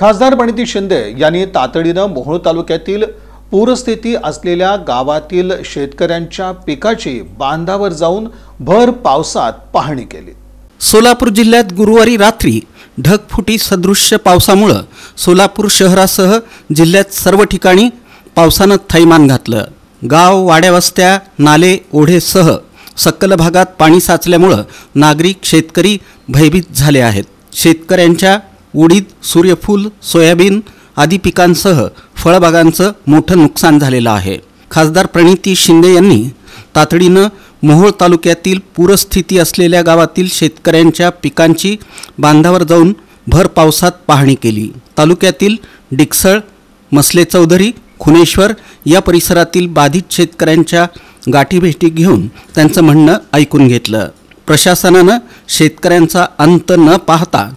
खासदार प्रणिती शिंदे यांनी तातडीनं मोहोळ तालुक्यातील पूरस्थिती असलेल्या गावातील शेतकऱ्यांच्या पिकाची बांधावर जाऊन भर पावसात पाहणी केली। सोलापूर जिल्ह्यात गुरुवारी रात्री ढगफुटी सदृश्य पावसामुळे सोलापूर शहरासह जिल्ह्यात सर्व ठिकाणी पावसानं थैमान घातलं। गाव, वाड्यावस्त्या, नाले, ओढेसह सखल भागात पाणी साचल्यामुळे नागरिक, शेतकरी भयभीत झाले आहेत। शेतकऱ्यांच्या उडीद, सूर्यफूल, सोयाबीन आदी पिकांसह फळबागांचं मोठं नुकसान झालेलं आहे। खासदार प्रणिती शिंदे यांनी तातडीनं मोहोळ तालुक्यातील पूरस्थिती असलेल्या गावातील शेतकऱ्यांच्या पिकांची बांधावर जाऊन भर पावसात पाहणी केली। तालुक्यातील डिकसळ, मसले चौधरी, खुनेश्वर या परिसरातील बाधित शेतकऱ्यांच्या गाठीभेटी घेऊन त्यांचं म्हणणं ऐकून घेतलं। प्रशासनानं शेतकऱ्यांचा अंत न पाहता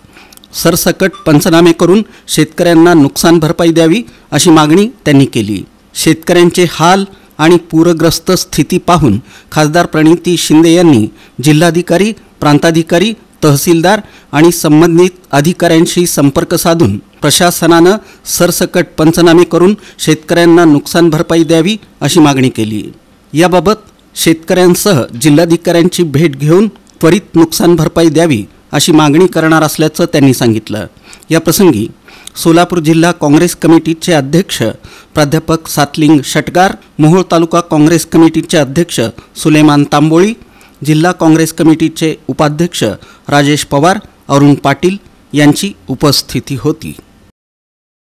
सरसकट पंचनामे करून शेतकऱ्यांना नुकसान भरपाई द्यावी अशी मागणी त्यांनी केली। शेतकऱ्यांचे हाल आणि पूरग्रस्त स्थिती पाहून खासदार प्रणिती शिंदे यांनी जिल्हाधिकारी, प्रांताधिकारी, तहसीलदार आणि संबंधित अधिकाऱ्यांशी संपर्क साधून प्रशासनानं सरसकट पंचनामे करून शेतकऱ्यांना नुकसान भरपाई द्यावी अशी मागणी केली। याबाबत शेतकऱ्यांसह जिल्हाधिकाऱ्यांची भेट घेऊन त्वरित नुकसान भरपाई द्यावी अशी मागणी करणार असल्याचं त्यांनी सांगितलं। या प्रसंगी सोलापूर जिल्हा काँग्रेस कमिटीचे अध्यक्ष प्राध्यापक सातलिंग षटगार, मोहोळ तालुका काँग्रेस कमिटीचे अध्यक्ष सुलेमान तांबोळी, जिल्हा काँग्रेस कमिटीचे उपाध्यक्ष राजेश पवार, अरुण पाटील यांची उपस्थिती होती।